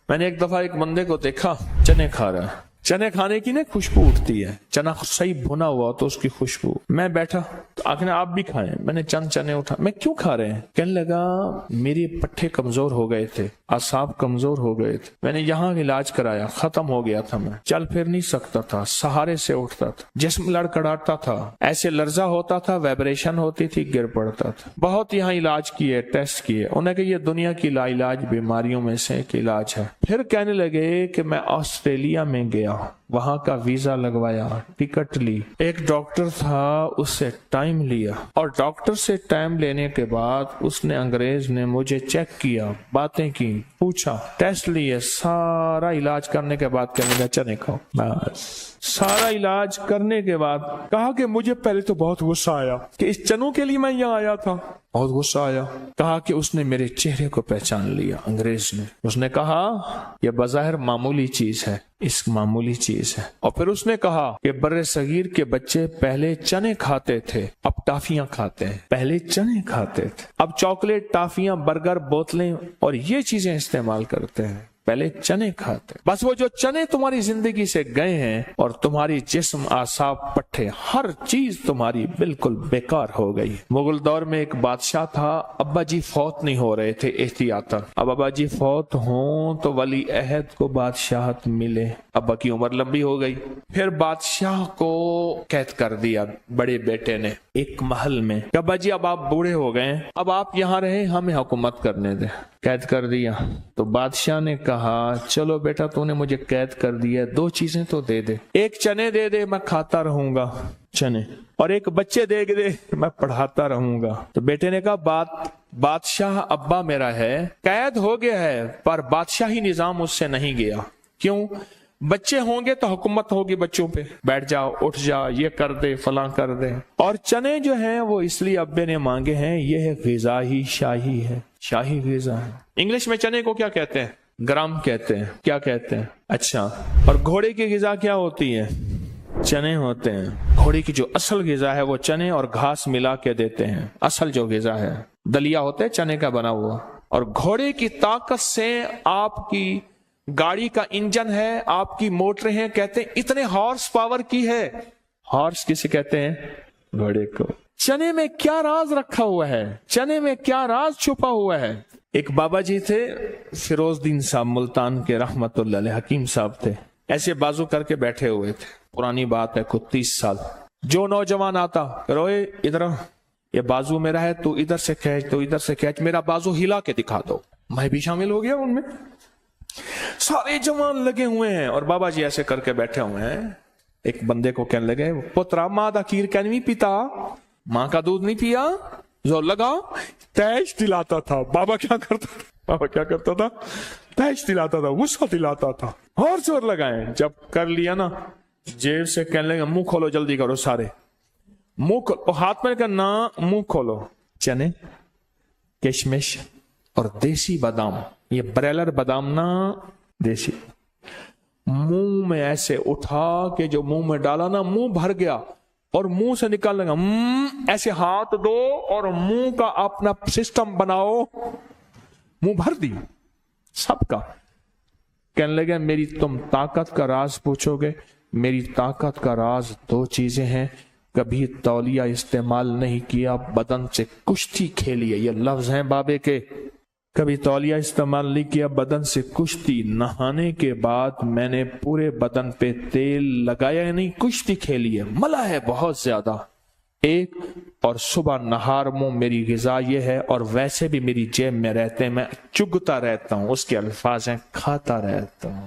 میں نے ایک دفعہ ایک بندے کو دیکھا چنے کھا رہا ہے، چنے کھانے کی نا خوشبو اٹھتی ہے، چنا صحیح بھنا ہوا تو اس کی خوشبو۔ میں بیٹھا تو آخر آپ بھی کھائیں، میں نے چند چنے اٹھا۔ میں کیوں کھا رہے ہیں؟ کہنے لگا میری پٹھے کمزور ہو گئے تھے، اعصاب کمزور ہو گئے تھے، میں نے یہاں علاج کرایا، ختم ہو گیا تھا، میں چل پھر نہیں سکتا تھا، سہارے سے اٹھتا تھا، جسم لڑکھڑاتا تھا، ایسے لرزہ ہوتا تھا، وائبریشن ہوتی تھی، گر پڑتا تھا۔ بہت یہاں علاج کیے، ٹیسٹ کیے، انہوں نے کہا یہ دنیا کی لا علاج بیماریوں میں سے ایک علاج ہے۔ پھر کہنے لگے کہ میں آسٹریلیا میں گیا، وہاں کا ویزا لگوایا، ٹکٹ لی، ایک ڈاکٹر تھا اس سے ٹائم لیا، اور ڈاکٹر سے ٹائم لینے کے بعد اس نے انگریز نے مجھے چیک کیا، باتیں کی، پوچھا، ٹیسٹ لیے، سارا علاج کرنے کے بعد کہنے لگا چنے کھاؤ۔ بس سارا علاج کرنے کے بعد کہا کہ مجھے پہلے تو بہت غصہ آیا کہ اس چنوں کے لیے میں یہاں آیا تھا، بہت غصہ آیا۔ کہا کہ اس نے میرے چہرے کو پہچان لیا، انگریز نے۔ اس نے کہا یہ بظاہر معمولی چیز ہے، اس معمولی چیز ہے۔ اور پھر اس نے کہا کہ بر صغیر کے بچے پہلے چنے کھاتے تھے، اب ٹافیاں کھاتے ہیں، پہلے چنے کھاتے تھے، اب چاکلیٹ، ٹافیاں، برگر، بوتلیں اور یہ چیزیں استعمال کرتے ہیں، پہلے چنے کھاتے۔ بس وہ جو چنے تمہاری زندگی سے گئے ہیں اور تمہاری جسم، اعصاب، پٹھے، ہر چیز تمہاری بالکل بیکار ہو گئی۔ مغل دور میں ایک بادشاہ تھا، ابا جی فوت نہیں ہو رہے تھے احتیاطاً، اب ابا جی فوت ہوں تو ولی عہد کو بادشاہت ملے، ابا کی عمر لمبی ہو گئی۔ پھر بادشاہ کو قید کر دیا بڑے بیٹے نے ایک محل میں، کہ ابا جی اب آپ بوڑھے ہو گئے، اب آپ یہاں رہیں، ہمیں حکومت کرنے دیں۔ قید کر دیا تو بادشاہ نے کہا چلو بیٹا تو نے مجھے قید کر دیا، دو چیزیں تو دے دے، ایک چنے دے دے میں کھاتا رہوں گا چنے، اور ایک بچے دے دے میں پڑھاتا رہوں گا۔ تو بیٹے نے کہا بادشاہ ابا میرا ہے، قید ہو گیا ہے پر بادشاہی نظام اس سے نہیں گیا۔ کیوں؟ بچے ہوں گے تو حکومت ہوگی بچوں پہ، بیٹھ جاؤ، اٹھ جا، یہ کر دے، فلاں کر دے۔ اور چنے جو ہیں وہ اس لیے ابے نے مانگے ہیں، یہ ہے غذا ہی شاہی ہے، شاہی غذا ہے۔ انگلش میں چنے کو کیا کہتے ہیں؟ گرام کہتے ہیں۔ کیا کہتے ہیں؟ اچھا، اور گھوڑے کی غذا کیا ہوتی ہے؟ چنے ہوتے ہیں۔ گھوڑے کی جو اصل غذا ہے وہ چنے اور گھاس ملا کے دیتے ہیں، اصل جو غذا ہے دلیا ہوتا ہے چنے کا بنا ہوا۔ اور گھوڑے کی طاقت سے آپ کی گاڑی کا انجن ہے، آپ کی موٹریں ہیں، کہتے ہیں اتنے ہارس پاور کی ہے۔ ہارس کسے کہتے ہیں؟ گھوڑے کو۔ چنے میں کیا راز رکھا ہوا ہے؟ چنے میں کیا راز چھپا ہوا ہے؟ ایک بابا جی تھے، فیروز دین صاحب ملتان کے، رحمت اللہ علیہ، حکیم صاحب تھے، ایسے بازو کر کے بیٹھے ہوئے تھے، پرانی بات ہے کچھ 30 سال۔ جو نوجوان آتا روئے ادھر، یہ بازو میرا ہے، تو ادھر سے کھینچ، تو ادھر سے کھینچ، میرا بازو ہلا کے دکھا دو۔ میں بھی شامل ہو گیا ان میں، سارے جوان لگے ہوئے ہیں اور بابا جی ایسے کر کے بیٹھے ہوئے ہیں۔ ایک بندے کو کہنے لگے پترا ماں دا کھیر کہیں نہیں پیتا، ماں کا دودھ نہیں پیا؟ زور لگا، تیش دلاتا تھا۔ بابا کیا کرتا تھا؟ تیش دلاتا تھا، غصہ دلاتا تھا، اور زور لگائیں۔ جب کر لیا نا، جیب سے کہنے لگے منہ کھولو، جلدی کرو سارے، منہ کھولو، ہاتھ میں کرنا، منہ کھولو۔ چنے، کشمش اور دیسی بادام، یہ بریلر بادام نا، دیسی، منہ میں ایسے اٹھا کہ جو منہ میں ڈالا نا منہ بھر گیا، اور منہ سے نکال لگا، ایسے ہاتھ دو اور منہ کا اپنا سسٹم بناؤ، منہ بھر دی سب کا۔ کہنے لگے میری تم طاقت کا راز پوچھو گے؟ میری طاقت کا راز دو چیزیں ہیں، کبھی تولیہ استعمال نہیں کیا، بدن سے کشتی کھیلی ہے، یہ لفظ ہیں بابے کے، کبھی تولیہ استعمال نہیں کیا، بدن سے کشتی، نہانے کے بعد میں نے پورے بدن پہ تیل لگایا نہیں، کشتی کھیلی ہے، ملا ہے بہت زیادہ ایک، اور صبح نہار منہ میری غذا یہ ہے، اور ویسے بھی میری جیب میں رہتے ہیں، میں چگتا رہتا ہوں، اس کے الفاظ ہیں کھاتا رہتا ہوں۔